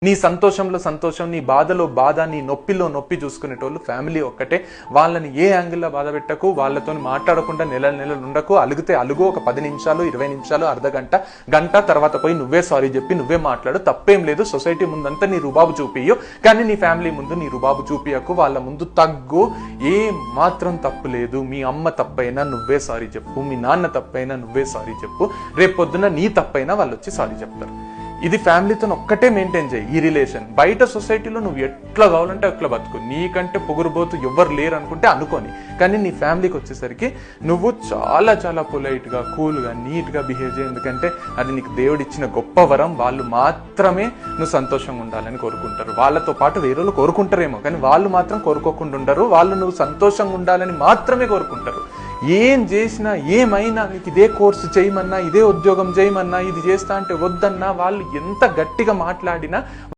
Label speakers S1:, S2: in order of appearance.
S1: నీ సంతోషంలో సంతోషం, నీ బాధలో బాధ, నీ నొప్పిలో నొప్పి చూసుకునేటోళ్ళు ఫ్యామిలీ ఒక్కటే. వాళ్ళని ఏ యాంగిల్లో బాధ పెట్టకు, వాళ్ళతో మాట్లాడకుండా నెలలు ఉండకు. అలిగితే అలుగు, ఒక 10 నిమిషాలు 20 నిమిషాలు అర్ధగంట గంట తర్వాత పోయి నువ్వే సారీ చెప్పి నువ్వే మాట్లాడు, తప్పేం లేదు. సొసైటీ ముందంతా నీ రుబాబు చూపియు, కానీ నీ ఫ్యామిలీ ముందు నీ రుబాబు చూపియకు. వాళ్ళ ముందు తగ్గు, ఏ మాత్రం తప్పు లేదు. మీ అమ్మ తప్పైనా నువ్వే సారీ చెప్పు, మీ నాన్న తప్పైనా నువ్వే సారీ చెప్పు. రేపు పొద్దున నీ తప్పైనా వాళ్ళు వచ్చి సారీ చెప్తారు. ఇది ఫ్యామిలీతో ఒక్కటే మెయింటైన్ చేయి ఈ రిలేషన్. బయట సొసైటీలో నువ్వు ఎట్లా కావాలంటే అట్లా బతుకు, నీకంటే పొగురుబోతు ఎవ్వరు లేరు అనుకుంటే అనుకోని, కానీ నీ ఫ్యామిలీకి వచ్చేసరికి నువ్వు చాలా చాలా పొలైట్గా, కూల్గా, నీట్గా బిహేవ్ చేయి. ఎందుకంటే అది నీకు దేవుడిచ్చిన గొప్ప వరం. వాళ్ళు మాత్రమే నువ్వు సంతోషంగా ఉండాలని కోరుకుంటారు. వాళ్ళతో పాటు వేరే వాళ్ళు కోరుకుంటారేమో, కానీ వాళ్ళు మాత్రం కోరుకోకుండా ఉండరు. వాళ్ళు నువ్వు సంతోషంగా ఉండాలని మాత్రమే కోరుకుంటారు. ఏం చేసినా ఏమైనా, నీకు ఇదే కోర్సు చేయమన్నా, ఇదే ఉద్యోగం చేయమన్నా, ఇది చేస్తా అంటే వద్దన్నా, వాళ్ళు ఎంత గట్టిగా మాట్లాడినా